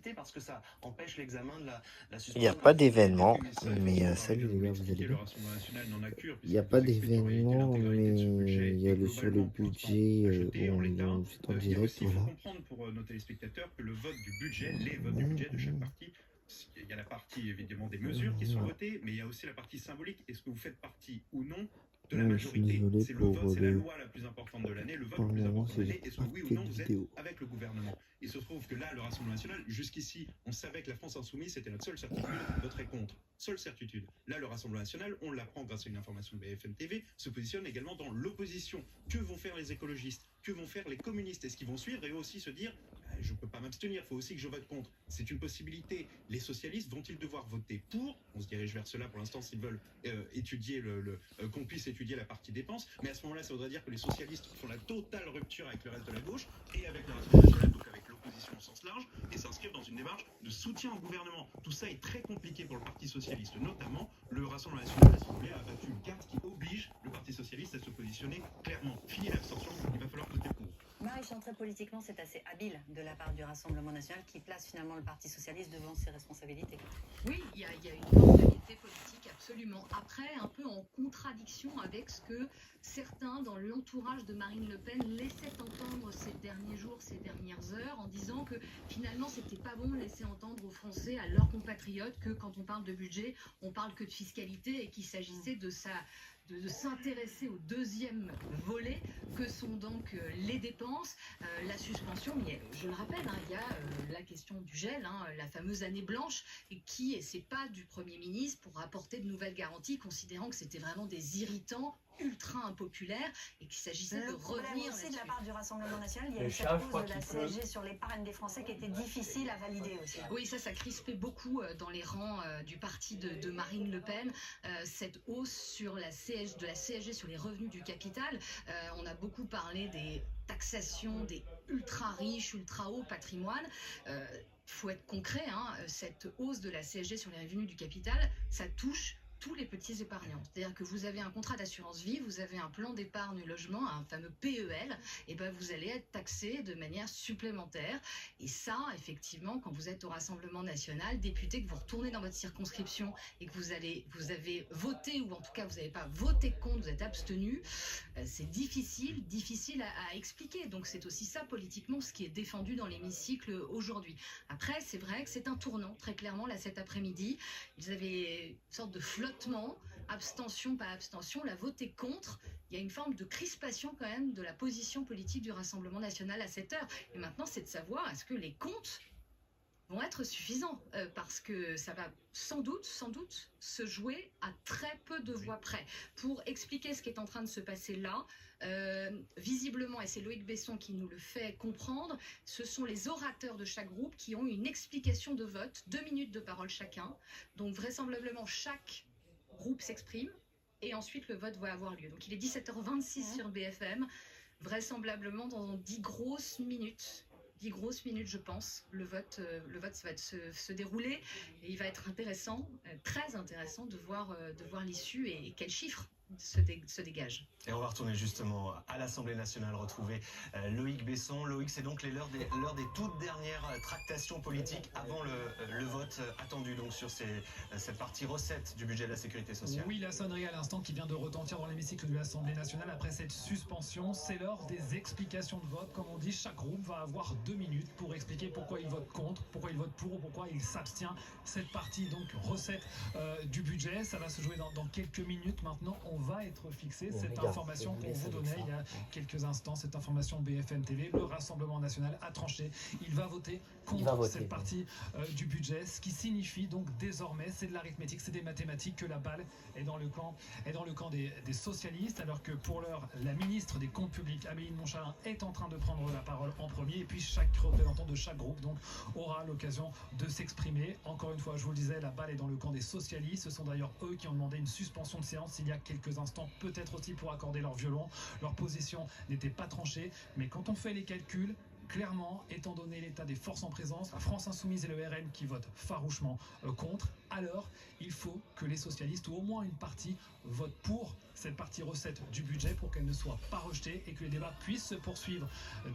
respecter parce que ça empêche l'examen de la Il n'y a suspension. pas d'événement, mais salut les gars, vous allez Le bien? Rassemblement national n'en a cure, Il n'y a puisqu'il pas vous explique en réalité d'événement, l'intégralité de ce mais budget il y a est sur le globalement pourtant budget à jeter en l'état. c'est en Il y a direct, aussi, il faut voilà. comprendre pour nos téléspectateurs que le vote du budget, les votes du budget de chaque parti, il y a la partie évidemment des mesures qui sont votées, mais il y a aussi la partie symbolique. Est-ce que vous faites partie ou non de la Je suis majorité? désolé C'est le pour vote, c'est la le... loi la plus importante de l'année, le vote Pour le le plus moment, important de c'est l'année. Est-ce que pas oui ou fait non de vous êtes vidéo. avec le gouvernement? Il se trouve que là, le Rassemblement national, jusqu'ici, on savait que la France insoumise, c'était notre seule certitude, voterait contre. Seule certitude. Là, le Rassemblement national, on l'apprend grâce à une information de BFM TV, se positionne également dans l'opposition. Que vont faire les écologistes? Que vont faire les communistes? Est-ce qu'ils vont suivre et aussi se dire je ne peux pas m'abstenir, il faut aussi que je vote contre? C'est une possibilité. Les socialistes vont-ils devoir voter pour? On se dirige vers cela pour l'instant s'ils veulent étudier qu'on puisse étudier la partie dépenses. Mais à ce moment-là, ça voudrait dire que les socialistes font la totale rupture avec le reste de la gauche et avec le Rassemblement national, donc avec l'opposition au sens large, et s'inscrivent dans une démarche de soutien au gouvernement. Tout ça est très compliqué pour le Parti socialiste, notamment le Rassemblement national, s'il vous plaît, a battu une carte qui oblige le Parti socialiste à se positionner clairement. Fini l'abstention, il va falloir voter pour. Marie Chantrey, politiquement, c'est assez habile de la part du Rassemblement national qui place finalement le Parti socialiste devant ses responsabilités. Oui, il y a une mentalité politique absolument. Après, un peu en contradiction avec ce que certains dans l'entourage de Marine Le Pen laissaient entendre ces derniers jours, ces dernières heures, en disant que finalement c'était pas bon de laisser entendre aux Français, à leurs compatriotes, que quand on parle de budget, on parle que de fiscalité et qu'il s'agissait de s'intéresser au deuxième volet que sont donc les dépenses, la suspension, mais je le rappelle, il y a la question du gel, la fameuse année blanche, et c'est pas du Premier ministre pour apporter de nouvelles garanties, considérant que c'était vraiment des irritants ultra impopulaire et qu'il s'agissait de revenir aussi de la part du Rassemblement national, il y a Le eu cette chat, je hausse crois de la qu'il peut. CSG sur les parraines des Français qui était difficile à valider aussi. Oui, ça crispait beaucoup dans les rangs du parti de Marine Le Pen, cette hausse sur de la CSG sur les revenus du capital. On a beaucoup parlé des taxations des ultra riches, ultra hauts patrimoines. Faut être concret, cette hausse de la CSG sur les revenus du capital, ça touche tous les petits épargnants. C'est-à-dire que vous avez un contrat d'assurance vie, vous avez un plan d'épargne logement, un fameux PEL, et ben vous allez être taxé de manière supplémentaire. Et ça, effectivement, quand vous êtes au Rassemblement national, député, que vous retournez dans votre circonscription et que vous avez voté, ou en tout cas vous n'avez pas voté contre, vous êtes abstenu, c'est difficile à expliquer. Donc c'est aussi ça, politiquement, ce qui est défendu dans l'hémicycle aujourd'hui. Après, c'est vrai que c'est un tournant, très clairement, là, cet après-midi. Ils avaient une sorte de flottement, abstention, pas abstention, la voter contre. Il y a une forme de crispation quand même de la position politique du Rassemblement national à cette heure. Et maintenant, c'est de savoir, est-ce que les comptes vont être suffisants, parce que ça va sans doute se jouer à très peu de voix près. Pour expliquer ce qui est en train de se passer là, visiblement, et c'est Loïc Besson qui nous le fait comprendre, ce sont les orateurs de chaque groupe qui ont une explication de vote, 2 minutes de parole chacun. Donc vraisemblablement, chaque groupe s'exprime et ensuite le vote va avoir lieu. Donc il est 17h26 sur BFM, vraisemblablement dans 10 grosses minutes, je pense, le vote ça va se dérouler et il va être intéressant, très intéressant de voir l'issue et quels chiffres se dégagent. Et on va retourner justement à l'Assemblée nationale retrouver Loïc Besson. Loïc, c'est donc l'heure des toutes dernières tractations politiques avant le vote attendu donc sur cette partie recette du budget de la sécurité sociale. Oui, la sonnerie à l'instant qui vient de retentir dans l'hémicycle de l'Assemblée nationale après cette suspension, c'est l'heure des explications de vote. Comme on dit, chaque groupe va avoir 2 minutes pour expliquer pourquoi il vote contre, pourquoi il vote pour ou pourquoi il s'abstient. Cette partie donc recette du budget, ça va se jouer dans quelques minutes maintenant. On va être fixé. Cette information qu'on vous donnait il y a quelques instants, cette information BFM TV, le Rassemblement national a tranché. Il va voter contre cette partie du budget, ce qui signifie donc désormais, c'est de l'arithmétique, c'est des mathématiques, que la balle est dans le camp des socialistes, alors que pour l'heure, la ministre des Comptes publics, Amélie de Montchalin, est en train de prendre la parole en premier, et puis chaque représentant de chaque groupe donc aura l'occasion de s'exprimer. Encore une fois, je vous le disais, la balle est dans le camp des socialistes. Ce sont d'ailleurs eux qui ont demandé une suspension de séance il y a quelques instants, peut-être aussi pour accorder leur violon. Leur position n'était pas tranchée, mais quand on fait les calculs, Clairement, étant donné l'état des forces en présence, la France Insoumise et le RN qui votent farouchement contre, alors il faut que les socialistes, ou au moins une partie, votent pour cette partie recette du budget pour qu'elle ne soit pas rejetée et que les débats puissent se poursuivre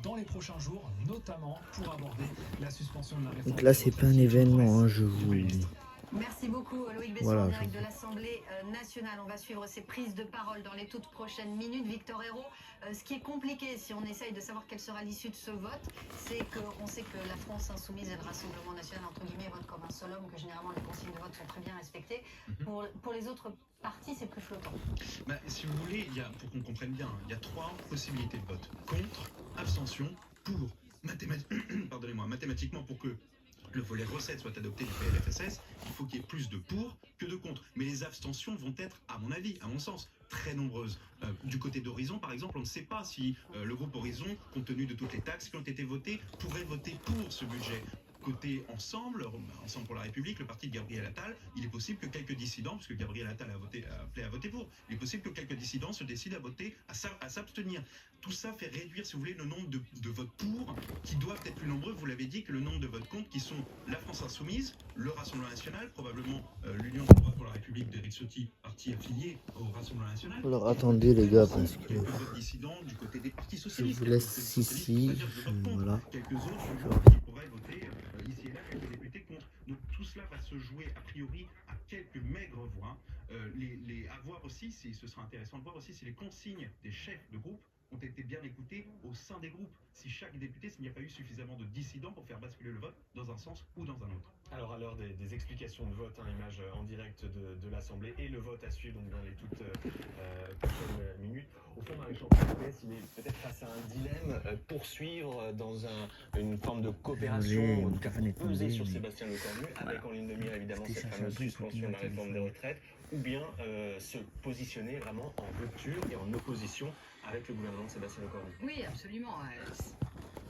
dans les prochains jours, notamment pour aborder la suspension de la réforme. Donc là, c'est pas un événement, hein, je vous le dis. Merci beaucoup Loïc Besson, Voilà, en direct de l'Assemblée nationale. On va suivre ces prises de parole dans les toutes prochaines minutes. Victor Hérault, ce qui est compliqué si on essaye de savoir quelle sera l'issue de ce vote, c'est qu'on sait que la France Insoumise et le Rassemblement national, entre guillemets, votent comme un seul homme, que généralement les consignes de vote sont très bien respectées. Pour les autres partis, c'est plus flottant. Si vous voulez, pour qu'on comprenne bien, il y a 3 possibilités de vote. Contre, abstention, pour. Mathématiquement, pour que le volet recettes soit adopté du PLFSS, il faut qu'il y ait plus de pour que de contre. Mais les abstentions vont être, à mon avis, à mon sens, très nombreuses. Du côté d'Horizon, par exemple, on ne sait pas si le groupe Horizon, compte tenu de toutes les taxes qui ont été votées, pourrait voter pour ce budget. Côté Ensemble pour la République, le parti de Gabriel Attal, il est possible que quelques dissidents, puisque Gabriel Attal a appelé à voter pour, il est possible que quelques dissidents se décident à s'abstenir. Tout ça fait réduire, si vous voulez, le nombre de votes pour, qui doivent être plus nombreux, vous l'avez dit, que le nombre de votes contre, qui sont la France Insoumise, le Rassemblement National, probablement l'Union de droite pour la République d'Éric Ciotti, parti affilié au Rassemblement National. Alors attendez les gars, parce que Quelques votes dissidents du côté des partis je socialistes. vous laisse ici, voilà. Quelques autres qui pourraient voter ici et là, quelques députés contre. Donc tout cela va se jouer a priori à quelques maigres voix. À voir aussi, ce sera intéressant de voir aussi si les consignes des chefs de groupe ont été bien écoutées au sein des groupes. Si chaque député, s'il n'y a pas eu suffisamment de dissidents pour faire basculer le vote dans un sens ou dans un autre. Alors à l'heure des explications de vote, image en direct de l'Assemblée et le vote à suivre donc dans les toutes prochaines minutes, au fond Marie-Chantal Pécresse, il est peut-être face à un dilemme, poursuivre dans une forme de coopération, en tout cas peser sur Sébastien Lecornu, avec en ligne de mire évidemment cette fameuse suspension de la réforme des retraites, ou bien se positionner vraiment en rupture et en opposition avec le gouvernement de Sébastien Lecornu. Oui, absolument.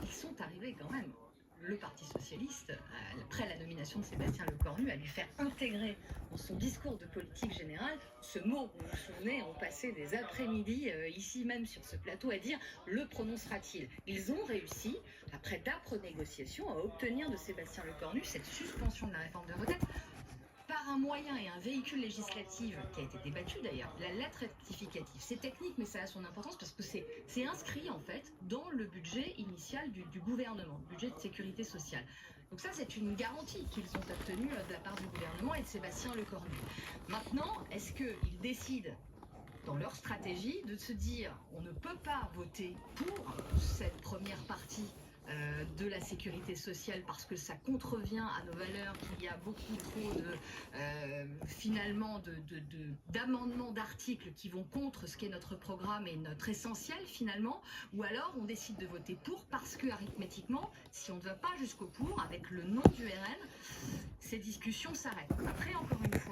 Ils sont arrivés quand même, le Parti Socialiste, après la nomination de Sébastien Lecornu, à lui faire intégrer dans son discours de politique générale ce mot. Vous vous souvenez, on passait des après-midi, ici même sur ce plateau, à dire « le prononcera-t-il ». Ils ont réussi, après d'âpres négociations, à obtenir de Sébastien Lecornu cette suspension de la réforme de retraite par un moyen et un véhicule législatif qui a été débattu d'ailleurs, la lettre rectificative. C'est technique, mais ça a son importance parce que c'est inscrit en fait dans le budget initial du gouvernement, le budget de sécurité sociale. Donc ça, c'est une garantie qu'ils ont obtenue de la part du gouvernement et de Sébastien Lecornu. Maintenant, est-ce qu'ils décident dans leur stratégie de se dire on ne peut pas voter pour cette première partie de la sécurité sociale parce que ça contrevient à nos valeurs, qu'il y a beaucoup trop d'amendements d'articles qui vont contre ce qu'est notre programme et notre essentiel finalement, ou alors on décide de voter pour parce que arithmétiquement, si on ne va pas jusqu'au pour avec le nom du RN, ces discussions s'arrêtent. Après, encore une fois,